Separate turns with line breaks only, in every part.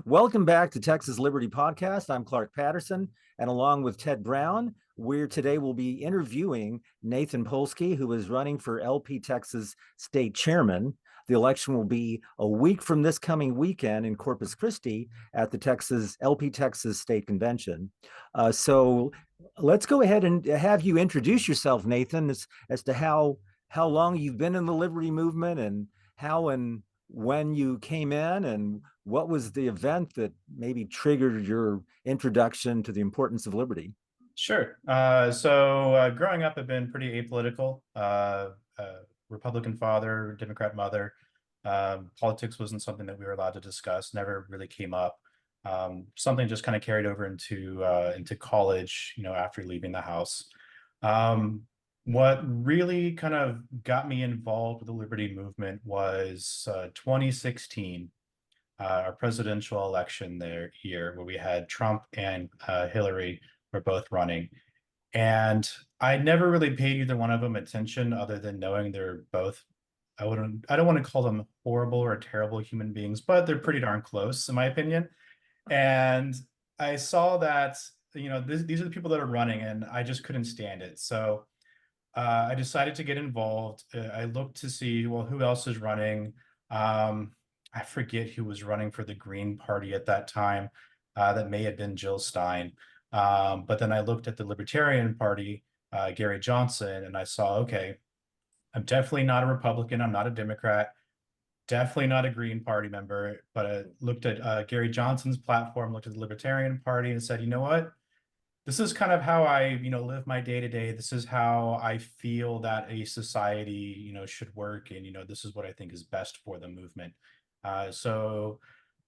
Welcome back to Texas Liberty Podcast. I'm Clark Patterson, and along with Ted Brown, today we'll be interviewing Nathan Polsky, who is running for LP Texas State Chairman. The election will be a week from this coming weekend in Corpus Christi at the LP Texas State Convention. So let's go ahead and have you introduce yourself, Nathan, as to how long you've been in the Liberty movement and how and when you came in, and what was the event that maybe triggered your introduction to the importance of liberty?
Sure. Growing up, I've been pretty apolitical. Republican father, Democrat mother. Politics wasn't something that we were allowed to discuss. Never really came up. Something just kind of carried over into college. After leaving the house. What really kind of got me involved with the Liberty movement was 2016, our presidential election year, where we had Trump and Hillary were both running. And I never really paid either one of them attention other than knowing they're both, I don't want to call them horrible or terrible human beings, but they're pretty darn close in my opinion. And I saw that, these are the people that are running, and I just couldn't stand it. So I decided to get involved. I looked to see, well, who else is running? I forget who was running for the Green Party at that time. That may have been Jill Stein. But then I looked at the Libertarian Party, Gary Johnson, and I saw, okay, I'm definitely not a Republican. I'm not a Democrat. Definitely not a Green Party member. But I looked at Gary Johnson's platform, looked at the Libertarian Party, and said, you know what? This is kind of how I, live my day to day. This is how I feel that a society, should work. And, this is what I think is best for the movement. So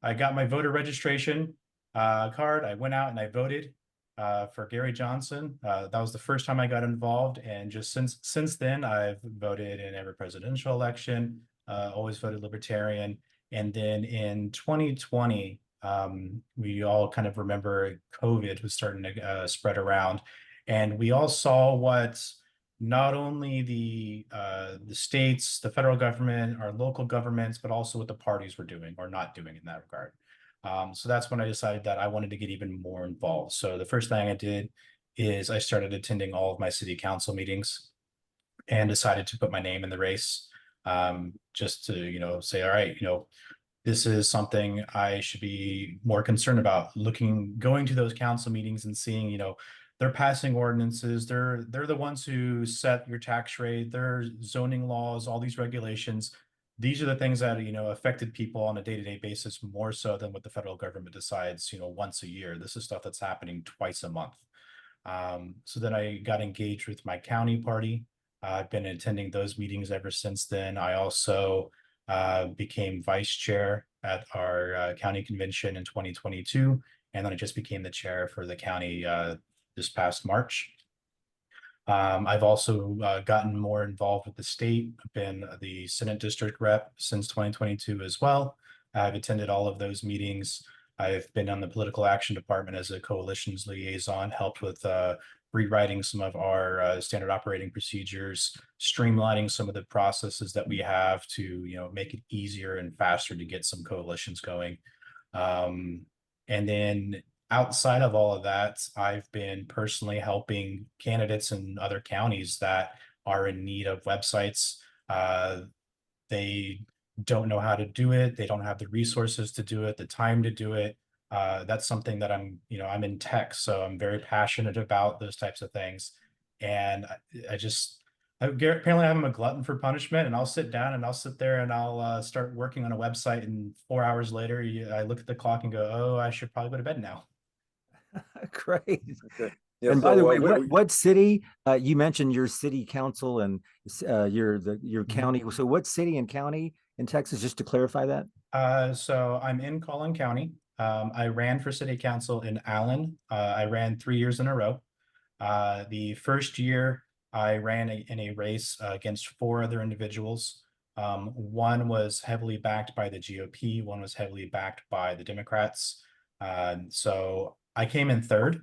I got my voter registration card. I went out and I voted for Gary Johnson. That was the first time I got involved. And just since then, I've voted in every presidential election, always voted Libertarian. And then in 2020, we all kind of remember COVID was starting to spread around, and we all saw what not only the states, the federal government, our local governments, but also what the parties were doing or not doing in that regard. So that's when I decided that I wanted to get even more involved. So the first thing I did is I started attending all of my city council meetings and decided to put my name in the race, just to, say, all right, this is something I should be more concerned about, going to those council meetings and seeing, they're passing ordinances. They're the ones who set your tax rate, their zoning laws, all these regulations. These are the things that, affected people on a day-to-day basis more so than what the federal government decides, once a year. This is stuff that's happening twice a month. So then I got engaged with my county party. I've been attending those meetings ever since then. I also became vice chair at our county convention in 2022. And then I just became the chair for the county this past March. I've also gotten more involved with the state. I've been the Senate district rep since 2022 as well. I've attended all of those meetings. I've been on the political action department as a coalitions liaison, helped with rewriting some of our standard operating procedures, streamlining some of the processes that we have to, make it easier and faster to get some coalitions going. And then outside of all of that, I've been personally helping candidates in other counties that are in need of websites. They don't know how to do it. They don't have the resources to do it, the time to do it. That's something that I'm in tech, so I'm very passionate about those types of things. And apparently I'm a glutton for punishment, and I'll sit down and I'll sit there and I'll start working on a website, and 4 hours later, I look at the clock and go, oh, I should probably go to bed now.
Great.
Okay. Yeah,
And by the way, what city, you mentioned your city council and your county. So what city and county in Texas, just to clarify that?
So I'm in Collin County. I ran for city council in Allen. I ran 3 years in a row. The first year I ran in a race against 4 other individuals. One was heavily backed by the GOP. One was heavily backed by the Democrats. So I came in third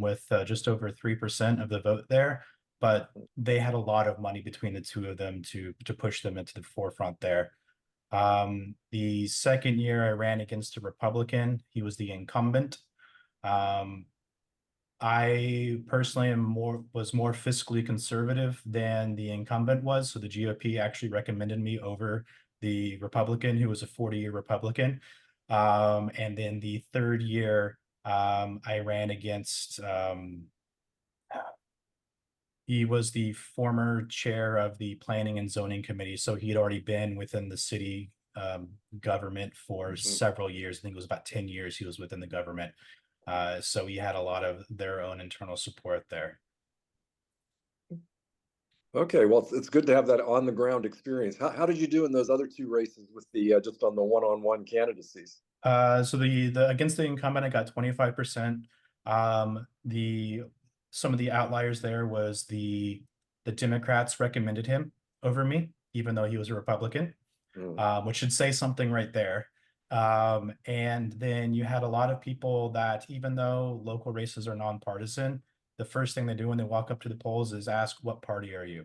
with just over 3% of the vote there, but they had a lot of money between the two of them to push them into the forefront there. The second year I ran against a Republican. He was the incumbent. I personally was more fiscally conservative than the incumbent was. So the GOP actually recommended me over the Republican, who was a 40-year Republican. And then the third year, I ran against, he was the former chair of the Planning and Zoning Committee. So he had already been within the city government for several years. I think it was about 10 years he was within the government. So he had a lot of their own internal support there.
Okay, well, it's good to have that on the ground experience. How did you do in those other two races with the just on the one-on-one candidacies?
So the against the incumbent, I got 25%. Some of the outliers there was the Democrats recommended him over me, even though he was a Republican, which should say something right there. And then you had a lot of people that, even though local races are nonpartisan, the first thing they do when they walk up to the polls is ask, "What party are you?"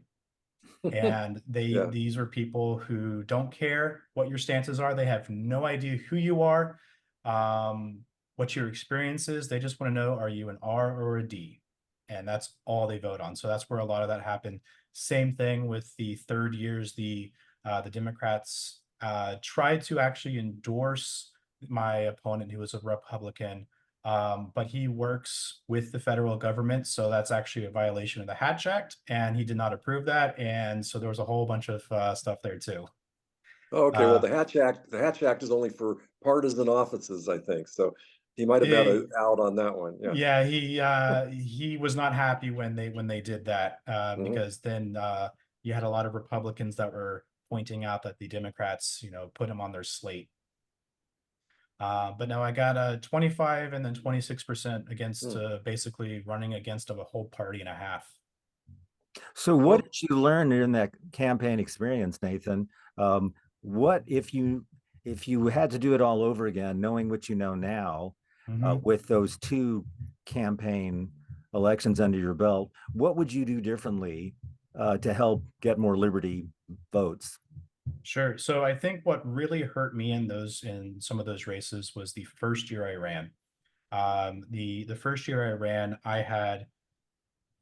And these are people who don't care what your stances are. They have no idea who you are, what your experience is. They just want to know, are you an R or a D? And that's all they vote on. So that's where a lot of that happened. Same thing with the third years. The Democrats tried to actually endorse my opponent, who was a Republican, but he works with the federal government, so that's actually a violation of the Hatch Act, and he did not approve that, and so there was a whole bunch of stuff there too.
Oh, okay, well, the Hatch Act is only for partisan offices, I think. So he might have been out on that one.
Yeah, he was not happy when they did that, because then you had a lot of Republicans that were pointing out that the Democrats, put him on their slate. But no, I got a 25 and then 26% against basically running against of a whole party and a half.
So what did you learn in that campaign experience, Nathan? What if you had to do it all over again, knowing what you know now, with those two campaign elections under your belt, what would you do differently to help get more liberty votes?
Sure. So I think what really hurt me in some of those races was the first year I ran. The first year I ran, I had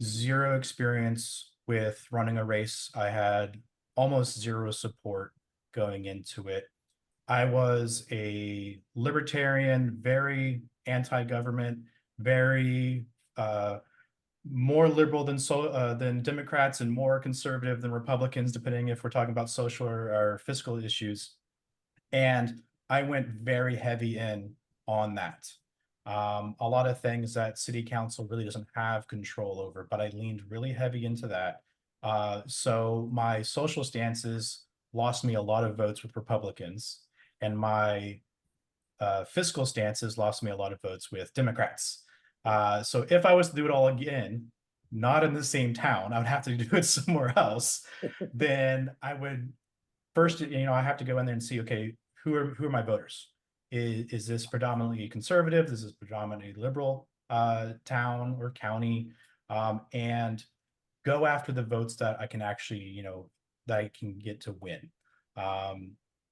zero experience with running a race. I had almost zero support going into it. I was a libertarian, very anti-government, very more liberal than Democrats and more conservative than Republicans, depending if we're talking about social or fiscal issues. And I went very heavy in on that. A lot of things that city council really doesn't have control over, but I leaned really heavy into that. So my social stances lost me a lot of votes with Republicans, and my fiscal stances lost me a lot of votes with Democrats. So if I was to do it all again, not in the same town, I would have to do it somewhere else. Then I would first, I have to go in there and see, okay, who are my voters? Is this predominantly conservative? Is this predominantly liberal town or county? And go after the votes that I can actually, that I can get to win.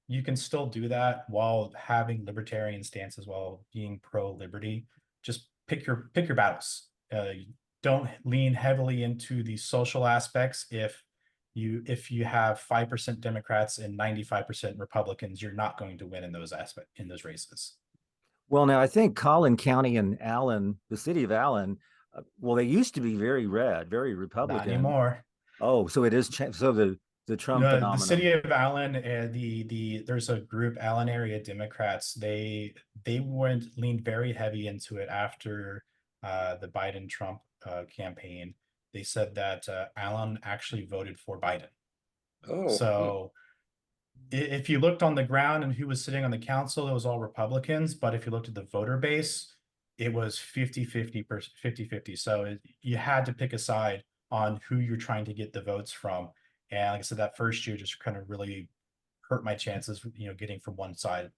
You can still do that while having libertarian stances, while being pro-liberty. Just pick your battles. Don't lean heavily into the social aspects. If you have 5% Democrats and 95% Republicans, you're not going to win in those races.
Well, now I think Collin County and Allen, the city of Allen, well, they used to be very red, very Republican.
Not anymore.
Oh, so it is so the Trump phenomenon.
The city of Allen, there's a group, Allen area Democrats. They leaned very heavy into it after the Biden-Trump campaign. They said that Allen actually voted for Biden.
Oh,
so if you looked on the ground and who was sitting on the council, it was all Republicans. But if you looked at the voter base, it was 50-50. So you had to pick a side on who you're trying to get the votes from. And like I said, that first year just kind of really hurt my chances, getting from one side.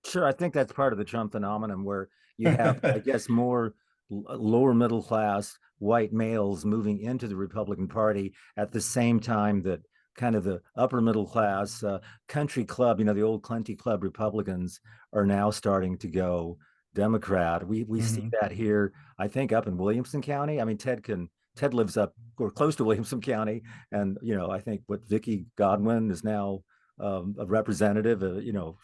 Sure, I think that's part of the Trump phenomenon, where you have, I guess, more lower middle class white males moving into the Republican Party at the same time that kind of the upper middle class country club, the old country club Republicans are now starting to go Democrat. We see that here, I think, up in Williamson County. I mean, Ted lives up or close to Williamson County, and I think what Vicki Godwin is now a representative.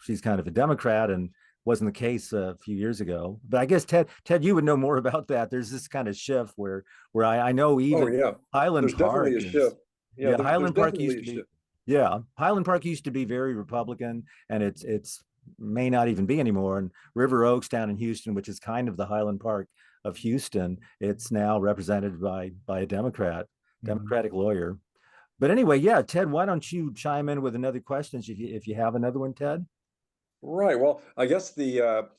She's kind of a Democrat, and wasn't the case a few years ago. But I guess Ted, you would know more about that. There's this kind of shift where I know even Highland Park
definitely a shift. Yeah,
Highland
there's
Park used to be. Yeah, Highland Park used to be very Republican, and it's may not even be anymore. And River Oaks down in Houston, which is kind of the Highland Park of Houston, it's now represented by a Democratic lawyer. But anyway, yeah, Ted, why don't you chime in with another question if you have another one, Ted?
Right. Well, I guess the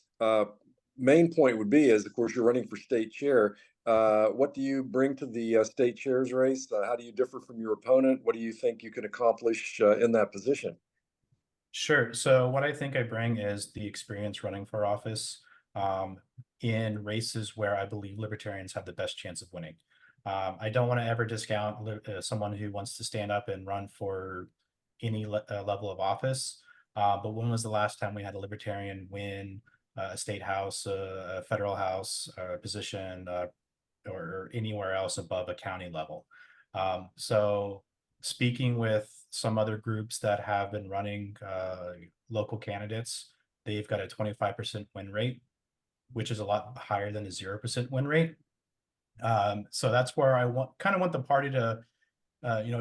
main point would be is, of course, you're running for state chair. What do you bring to the state chair's race? How do you differ from your opponent? What do you think you can accomplish in that position?
Sure. So what I think I bring is the experience running for office in races where I believe libertarians have the best chance of winning. I don't want to ever discount someone who wants to stand up and run for any level of office. But when was the last time we had a libertarian win a state house, a federal house, a position, or anywhere else above a county level? So speaking with some other groups that have been running local candidates, they've got a 25% win rate, which is a lot higher than a 0% win rate. So that's where I kind of want the party to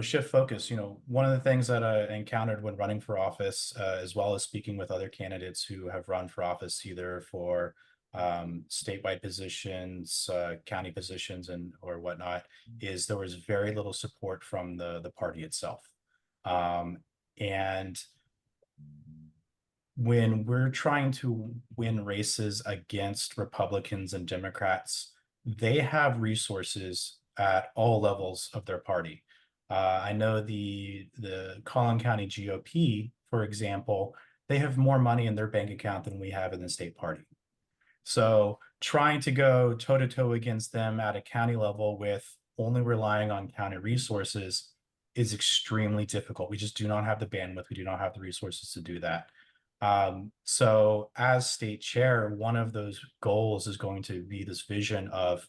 shift focus. One of the things that I encountered when running for office, as well as speaking with other candidates who have run for office, either for statewide positions, county positions, or whatnot, is there was very little support from the party itself. And when we're trying to win races against Republicans and Democrats, they have resources at all levels of their party. I know the Collin County GOP, for example, they have more money in their bank account than we have in the state party. So trying to go toe-to-toe against them at a county level with only relying on county resources is extremely difficult. We just do not have the bandwidth. We do not have the resources to do that. So as state chair, one of those goals is going to be this vision of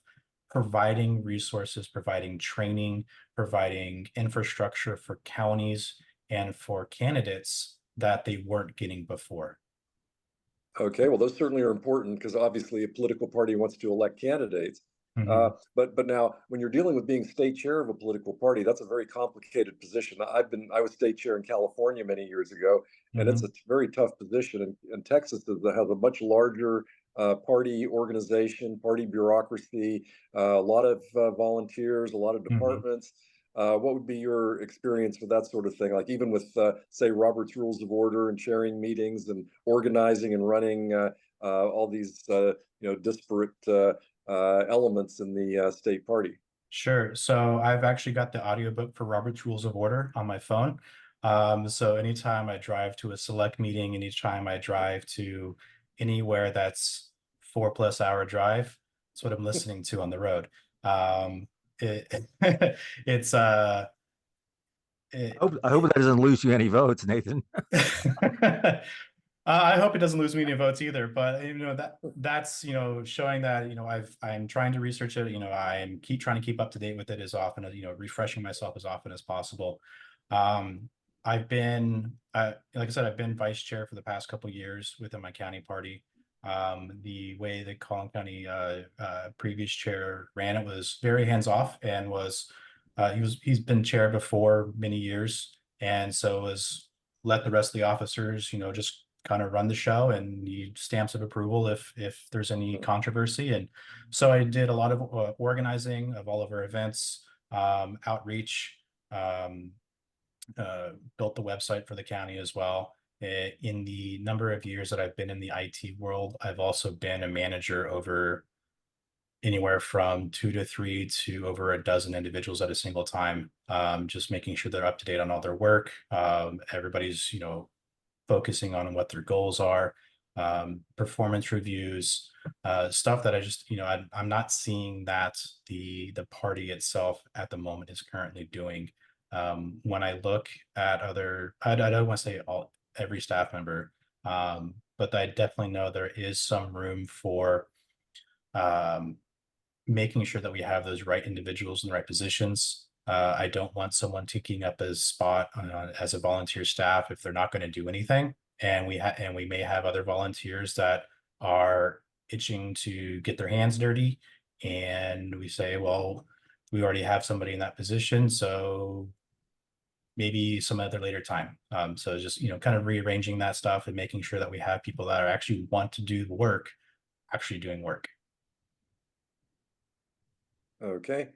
providing resources, providing training, providing infrastructure for counties and for candidates that they weren't getting before.
Okay, well, those certainly are important because obviously a political party wants to elect candidates. But now, when you're dealing with being state chair of a political party, that's a very complicated position. I was state chair in California many years ago, and it's a very tough position. And Texas has a much larger party organization, party bureaucracy, a lot of volunteers, a lot of departments. What would be your experience with that sort of thing? Like even with, say, Robert's Rules of Order and chairing meetings and organizing and running all these, disparate elements in the state party.
Sure. So I've actually got the audiobook for Robert's Rules of Order on my phone. So anytime I drive to a select meeting, anytime I drive to anywhere that's 4+ hour drive, that's what I'm listening to on the road. It's I
hope that doesn't lose you any votes, Nathan.
I hope it doesn't lose me any votes either, but that's showing that I'm trying to research it. I'm trying to keep up to date with it as often as refreshing myself as often as possible. I've been like I said, I've been vice chair for the past couple of years within my county party. The way the Collin County previous chair ran it was very hands-off, and he's been chair before many years, and so was let the rest of the officers just kind of run the show and need stamps of approval if there's any controversy. And so I did a lot of organizing of all of our events, outreach, built the website for the county as well. In the number of years that I've been in the IT world, I've also been a manager over anywhere from 2 to 3 to over a dozen individuals at a single time, just making sure they're up to date on all their work. Everybody's, focusing on what their goals are, performance reviews, stuff that I just, I'm not seeing that the party itself at the moment is currently doing. When I look at other, I don't want to say every staff member, but I definitely know there is some room for making sure that we have those right individuals in the right positions. I don't want someone taking up a spot as a volunteer staff if they're not going to do anything. And we may have other volunteers that are itching to get their hands dirty, and we say, well, we already have somebody in that position, so maybe some other later time. So just, kind of rearranging that stuff and making sure that we have people that are actually want to do the work, actually doing work.
Okay.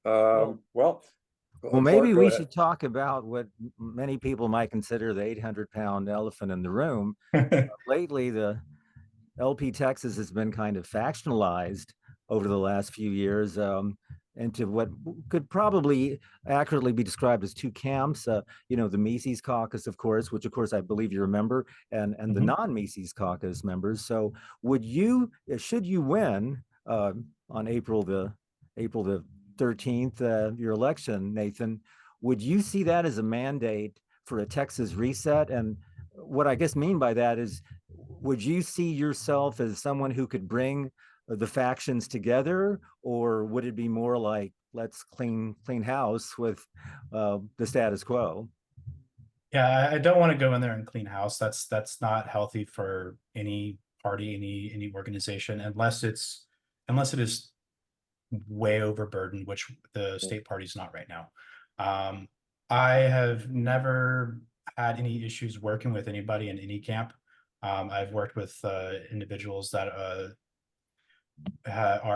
Well,
Well,
maybe
Clark, go
we
ahead.
should talk about what many people might consider the 800-pound elephant in the room. Lately, the LP Texas has been kind of factionalized over the last few years into what could probably accurately be described as two camps. The Mises Caucus, of course, which of course I believe you remember, and the non-Mises Caucus members. So should you win on April the 13th, your election, Nathan, would you see that as a mandate for a Texas reset? And what I guess mean by that is, would you see yourself as someone who could bring the factions together, or would it be more like, let's clean house with the status quo?
Yeah, I don't want to go in there and clean house. That's not healthy for any party, any organization, unless it is way overburdened, which the state party is not right now. I have never had any issues working with anybody in any camp. I've worked with individuals that are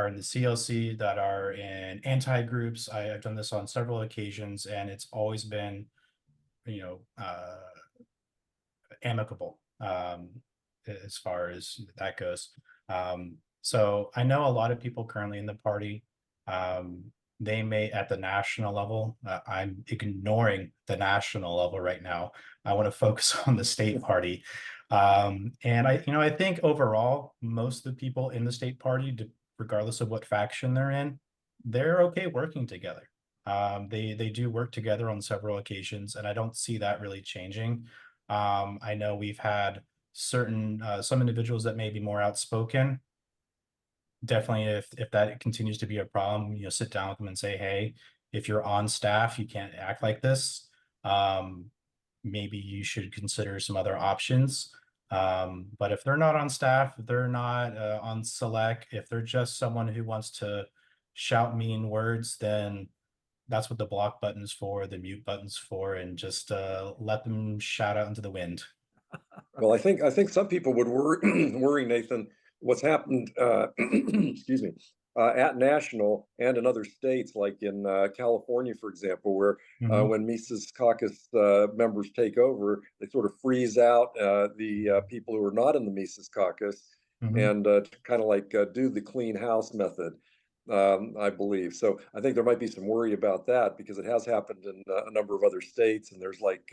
in the CLC, that are in anti-groups. I've done this on several occasions, and it's always been, amicable as far as that goes. So I know a lot of people currently in the party. They may at the national level. I'm ignoring the national level right now. I want to focus on the state party. And I think overall, most of the people in the state party, regardless of what faction they're in, they're okay working together. They do work together on several occasions, and I don't see that really changing. I know we've had some individuals that may be more outspoken. Definitely, if that continues to be a problem, sit down with them and say, hey, if you're on staff, you can't act like this. Maybe you should consider some other options. But if they're not on staff, if they're not on select, if they're just someone who wants to shout mean words, then that's what the block button's for, the mute button's for, and just let them shout out into the wind.
Well, I think some people would worry, Nathan, what's happened, excuse me, at national and in other states, like in California, for example, where when Mises Caucus members take over, they sort of freeze out the people who are not in the Mises Caucus and kind of like do the clean house method. I believe. So I think there might be some worry about that, because it has happened in a number of other states, and there's like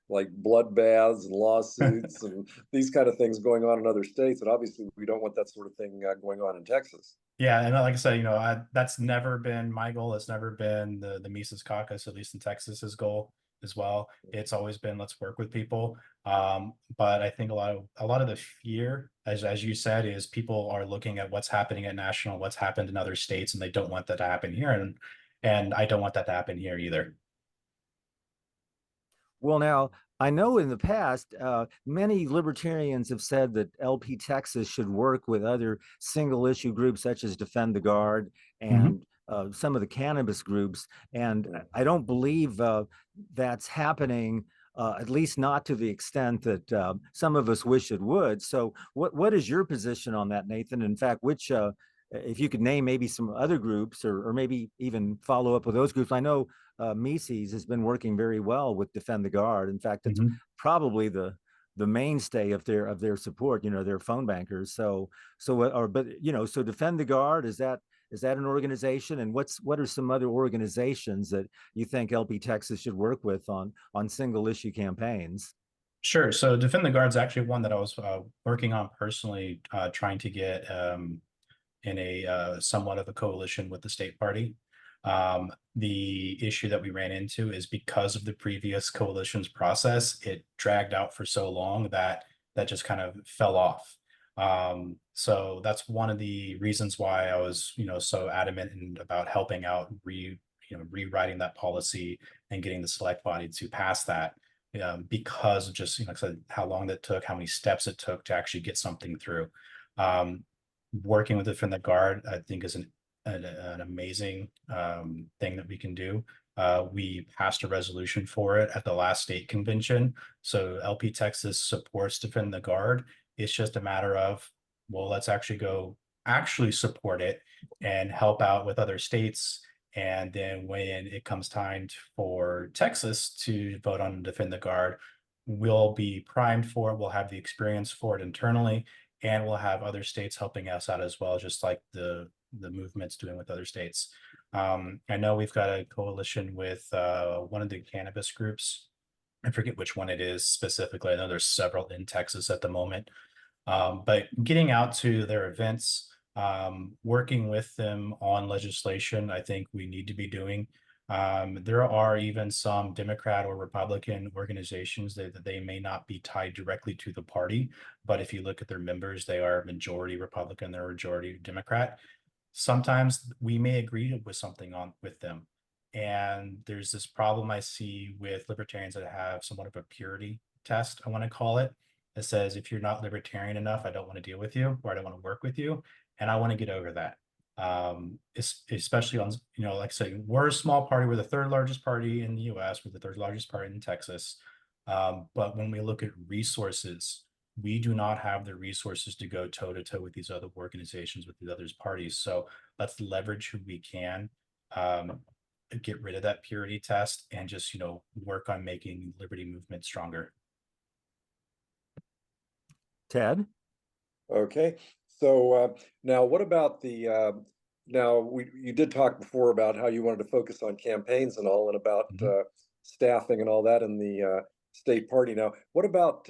bloodbaths and lawsuits and these kind of things going on in other states. And obviously we don't want that sort of thing going on in Texas.
Yeah, and like I said, that's never been my goal. It's never been the Mises Caucus, at least in Texas's goal as well. It's always been, let's work with people. But I think a lot of the fear, as you said, is people are looking at what's happening at national, what's happened in other states, and they don't want that to happen here. And I don't want that to happen here either.
Well, now, I know in the past, many libertarians have said that LP Texas should work with other single issue groups such as Defend the Guard and some of the cannabis groups. And I don't believe that's happening, at least not to the extent that some of us wish it would. So what is your position on that, Nathan? In fact, if you could name maybe some other groups, or maybe even follow up with those groups. I know Mises has been working very well with Defend the Guard. In fact, it's probably the mainstay of their support. Their phone bankers. So Defend the Guard, is that an organization? And what are some other organizations that you think LP Texas should work with on single issue campaigns?
Sure. So Defend the Guard is actually one that I was working on personally, trying to get in a somewhat of a coalition with the state party. The issue that we ran into is because of the previous coalition's process, it dragged out for so long that just kind of fell off. So that's one of the reasons why I was, so adamant about helping out rewriting that policy and getting the select body to pass that, because of just, like I said, how long that took, how many steps it took to actually get something through. Working with Defend the Guard, I think, is an amazing thing that we can do. We passed a resolution for it at the last state convention. So LP Texas supports Defend the Guard. It's just a matter of, well, let's actually go support it and help out with other states. And then when it comes time for Texas to vote on Defend the Guard, we'll be primed for it. We'll have the experience for it internally, and we'll have other states helping us out as well, just like the movement's doing with other states. I know we've got a coalition with one of the cannabis groups. I forget which one it is specifically. I know there's several in Texas at the moment. But getting out to their events, working with them on legislation, I think we need to be doing. There are even some Democrat or Republican organizations that they may not be tied directly to the party, but if you look at their members, they are majority Republican, they're majority Democrat. Sometimes we may agree with something with them. And there's this problem I see with libertarians that have somewhat of a purity test, I want to call it. It says, if you're not libertarian enough, I don't want to deal with you, or I don't want to work with you. And I want to get over that. Especially on, like I say, we're a small party. We're the third largest party in the US. We're the third largest party in Texas. But when we look at resources, we do not have the resources to go toe to toe with these other organizations, with the other parties. So let's leverage who we can, get rid of that purity test, and just, work on making liberty movement stronger.
Ted?
Okay, so now what about the you did talk before about how you wanted to focus on campaigns and all, and about staffing and all that in the state party. Now, what about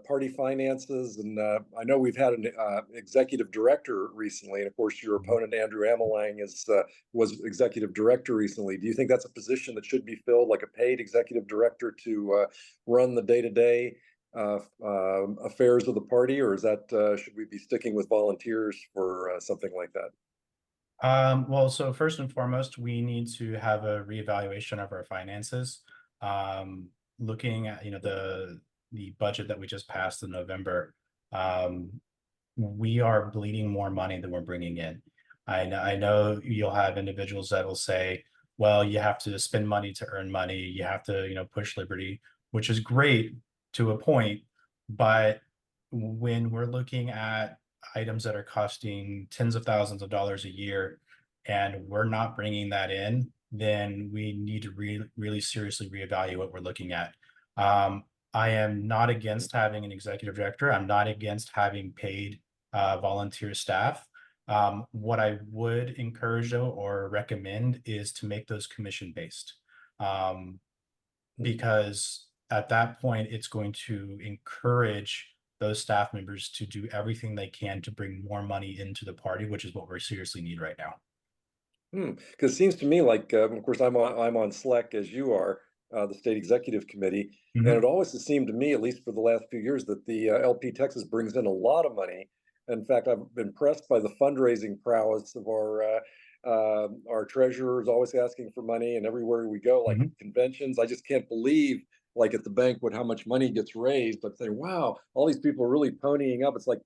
party finances? And I know we've had an executive director recently, and of course your opponent Andrew Amelang was executive director recently. Do you think that's a position that should be filled, like a paid executive director to run the day-to-day affairs of the party, or is that should we be sticking with volunteers for something like that?
Well, so first and foremost, we need to have a reevaluation of our finances. Looking at the budget that we just passed in November, we are bleeding more money than we're bringing in. I know you'll have individuals that will say, well, you have to spend money to earn money. You have to push liberty, which is great to a point, but when we're looking at items that are costing tens of thousands of dollars a year and we're not bringing that in, then we need to really seriously reevaluate what we're looking at. I am not against having an executive director. I'm not against having paid volunteer staff. What I would encourage or recommend is to make those commission-based, because at that point, it's going to encourage those staff members to do everything they can to bring more money into the party, which is what we seriously need right now.
Because it seems to me like, of course, I'm on SLEC as you are, the state executive committee, and it always has seemed to me, at least for the last few years, that the LP Texas brings in a lot of money. In fact, I've been impressed by the fundraising prowess of our treasurers, always asking for money, and everywhere we go, like conventions, I just can't believe, like at the banquet, how much money gets raised. But say, wow, all these people are really ponying up. It's like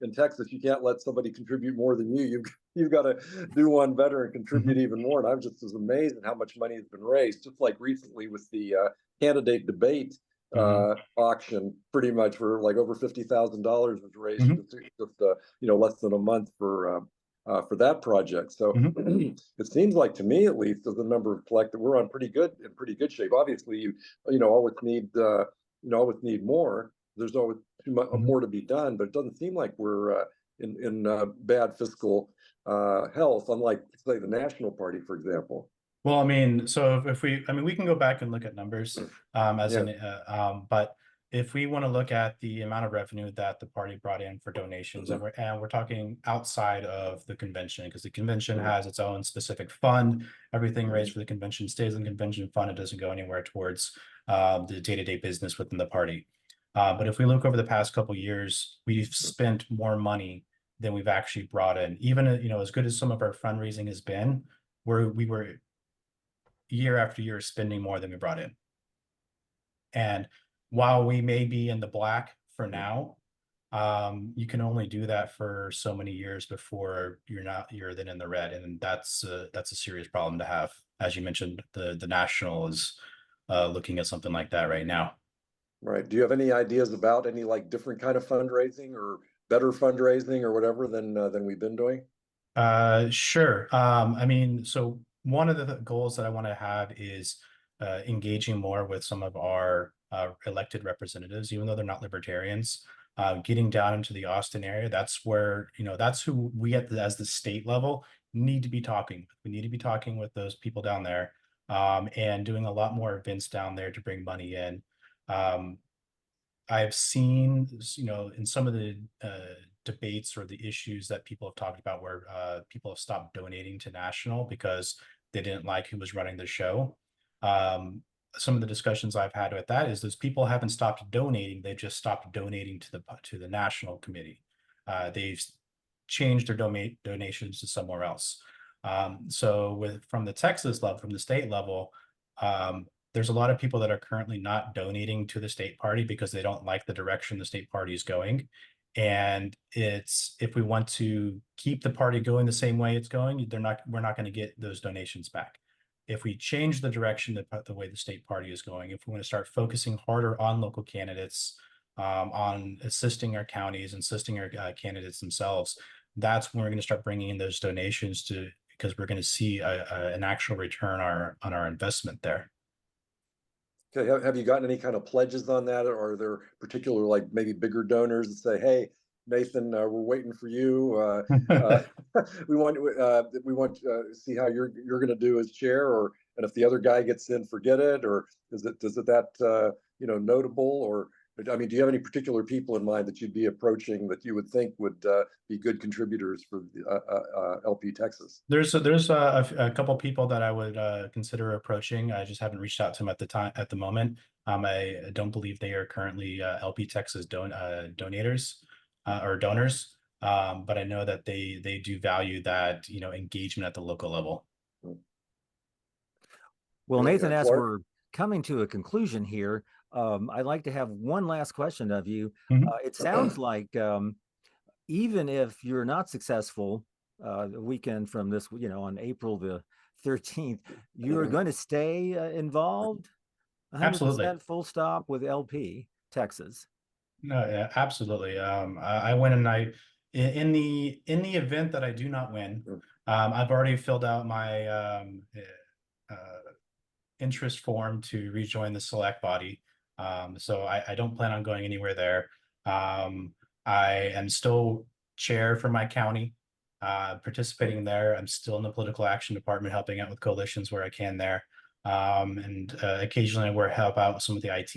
in Texas, you can't let somebody contribute more than you. You've got to do one better and contribute even more. And I'm just as amazed at how much money has been raised. Just like recently with the candidate debate auction, pretty much for like over $50,000 was raised just less than a month for that project. So it seems like, to me at least, as a member of collective, we're in pretty good shape. Obviously, you always need more. There's always more to be done, but it doesn't seem like we're in bad fiscal health, unlike, say, the National Party, for example.
Well, so if we can go back and look at numbers but if we want to look at the amount of revenue that the party brought in for donations, and we're talking outside of the convention, because the convention has its own specific fund. Everything raised for the convention stays in the convention fund. It doesn't go anywhere towards the day-to-day business within the party. But if we look over the past couple of years, we've spent more money than we've actually brought in. Even as good as some of our fundraising has been, we were year after year spending more than we brought in. And while we may be in the black for now, you can only do that for so many years before you're then in the red, and that's a serious problem to have. As you mentioned, the national is looking at something like that right now.
Right. Do you have any ideas about any like different kind of fundraising or better fundraising or whatever than we've been doing?
Sure. I mean, so one of the goals that I want to have is engaging more with some of our elected representatives, even though they're not libertarians. Getting down into the Austin area, that's where, that's who we as the state level need to be talking. We need to be talking with those people down there, and doing a lot more events down there to bring money in. I've seen, in some of the debates or the issues that people have talked about where people have stopped donating to national because they didn't like who was running the show. Some of the discussions I've had with that is those people haven't stopped donating. They've just stopped donating to the national committee. They've changed their donations to somewhere else. So from the Texas level, from the state level, there's a lot of people that are currently not donating to the state party because they don't like the direction the state party is going. And if we want to keep the party going the same way it's going, we're not going to get those donations back. If we change the direction the way the state party is going, if we want to start focusing harder on local candidates, on assisting our counties, assisting our candidates themselves, that's when we're going to start bringing in those donations because we're going to see an actual return on our investment there.
Okay, have you gotten any kind of pledges on that, or are there particular, like maybe bigger donors that say, "Hey, Nathan, we're waiting for you. We want to see how you're going to do as chair, and if the other guy gets in, forget it." Or does it that notable? Or I mean, do you have any particular people in mind that you'd be approaching that you would think would be good contributors for the LP Texas?
There's a couple people that I would consider approaching. I just haven't reached out to them at the moment. I don't believe they are currently LP Texas donators or donors, but I know that they do value that engagement at the local level.
Well, Nathan, as we're coming to a conclusion here, I'd like to have one last question of you. It sounds like even if you're not successful the weekend from this, on April the 13th, you're going to stay involved 100%
Absolutely.
full stop with LP Texas.
No, yeah, absolutely. I went and in the event that I do not win, I've already filled out my interest form to rejoin the select body. So I don't plan on going anywhere there. I am still chair for my county, participating there. I'm still in the political action department, helping out with coalitions where I can there. And occasionally I help out with some of the IT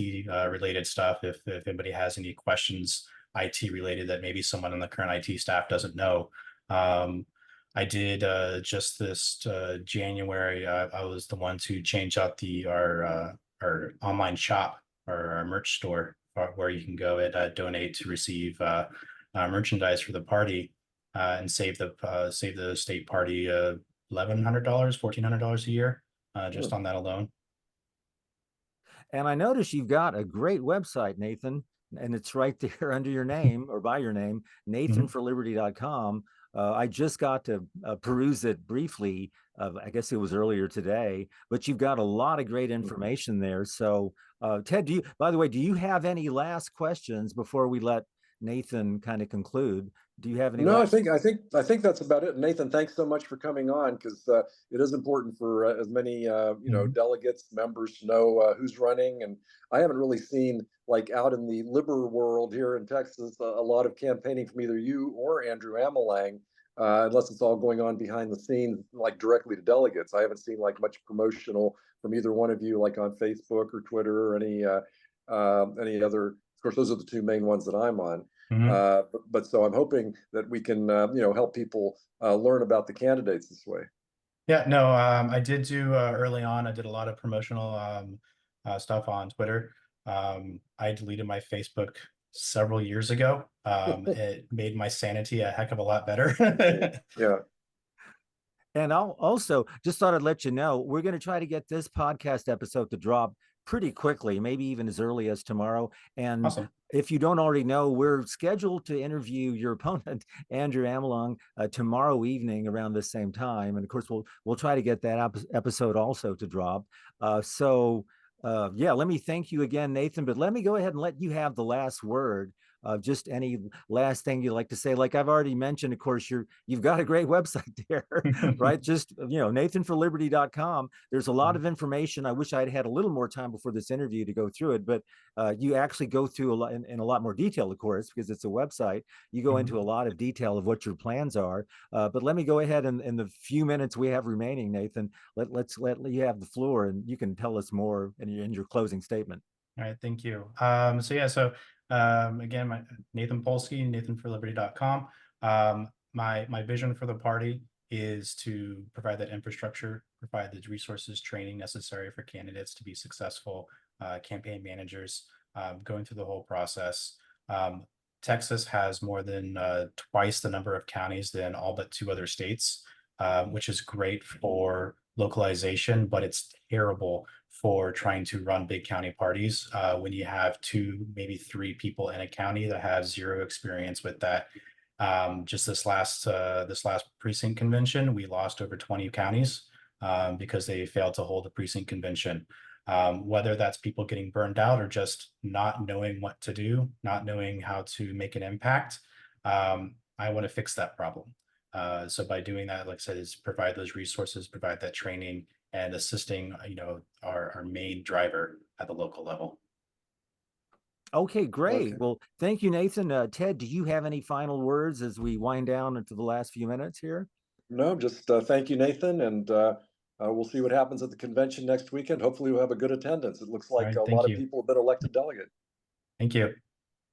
related stuff. If anybody has any questions, IT related, that maybe someone on the current IT staff doesn't know. I did just this January. I was the one to change out our online shop, or our merch store, where you can go and donate to receive merchandise for the party, and save the state party $1,100, $1,400 a year, just on that alone.
And I notice you've got a great website, Nathan, and it's right there under your name or by your name, nathanforliberty.com. I just got to peruse it briefly. I guess it was earlier today, but you've got a lot of great information there. So, Ted, by the way, do you have any last questions before we let Nathan kind of conclude? Do you have any?
No, I think that's about it. Nathan, thanks so much for coming on, because it is important for as many delegates, members to know who's running. And I haven't really seen, like, out in the liberal world here in Texas, a lot of campaigning from either you or Andrew Amelang, unless it's all going on behind the scenes, like directly to delegates. I haven't seen like much promotional from either one of you, like on Facebook or Twitter or any other Of course, those are the two main ones that I'm on.
Mhm.
But so I'm hoping that we can, help people learn about the candidates this way.
Yeah, no, I did do early on. I did a lot of promotional stuff on Twitter. I deleted my Facebook several years ago. It made my sanity a heck of a lot better.
Yeah.
And I'll also just thought I'd let you know, we're going to try to get this podcast episode to drop pretty quickly, maybe even as early as tomorrow. And
Awesome.
if you don't already know, we're scheduled to interview your opponent, Andrew Amelang, tomorrow evening around the same time. And of course, we'll try to get that episode also to drop. Yeah, let me thank you again, Nathan, but let me go ahead and let you have the last word. Just any last thing you'd like to say. Like I've already mentioned, of course, you've got a great website there, right? Just, nathanforliberty.com. There's a lot of information. I wish I'd had a little more time before this interview to go through it, but you actually go through a lot in a lot more detail, of course, because it's a website. You go into a lot of detail of what your plans are. But let me go ahead and in the few minutes we have remaining, Nathan, let you have the floor and you can tell us more in your closing statement.
All right, thank you. Again, Nathan Polsky, nathanforliberty.com. My vision for the party is to provide that infrastructure, provide the resources, training necessary for candidates to be successful campaign managers, going through the whole process. Texas has more than twice the number of counties than all but 2 other states, which is great for localization, but it's terrible for trying to run big county parties when you have 2, maybe 3 people in a county that have 0 experience with that. Just this last precinct convention, we lost over 20 counties because they failed to hold a precinct convention. Whether that's people getting burned out or just not knowing what to do, not knowing how to make an impact, I want to fix that problem. So by doing that, like I said, is provide those resources, provide that training, and assisting, our main driver at the local level.
Okay, great.
Okay.
Well, thank you, Nathan. Ted, do you have any final words as we wind down into the last few minutes here?
No, just thank you, Nathan, and we'll see what happens at the convention next weekend. Hopefully, we'll have a good attendance. It looks
All
like
right,
a
thank
lot of
you.
people have been elected delegate.
Thank you.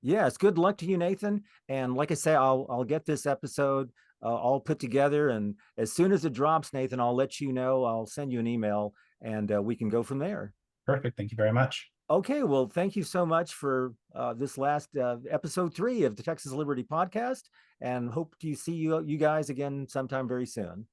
Yes, good luck to you, Nathan. And like I say, I'll get this episode all put together, and as soon as it drops, Nathan, I'll let you know. I'll send you an email, and we can go from there.
Perfect. Thank you very much.
Okay, well, thank you so much for this last episode 3 of the Texas Liberty Podcast, and hope to see you guys again sometime very soon.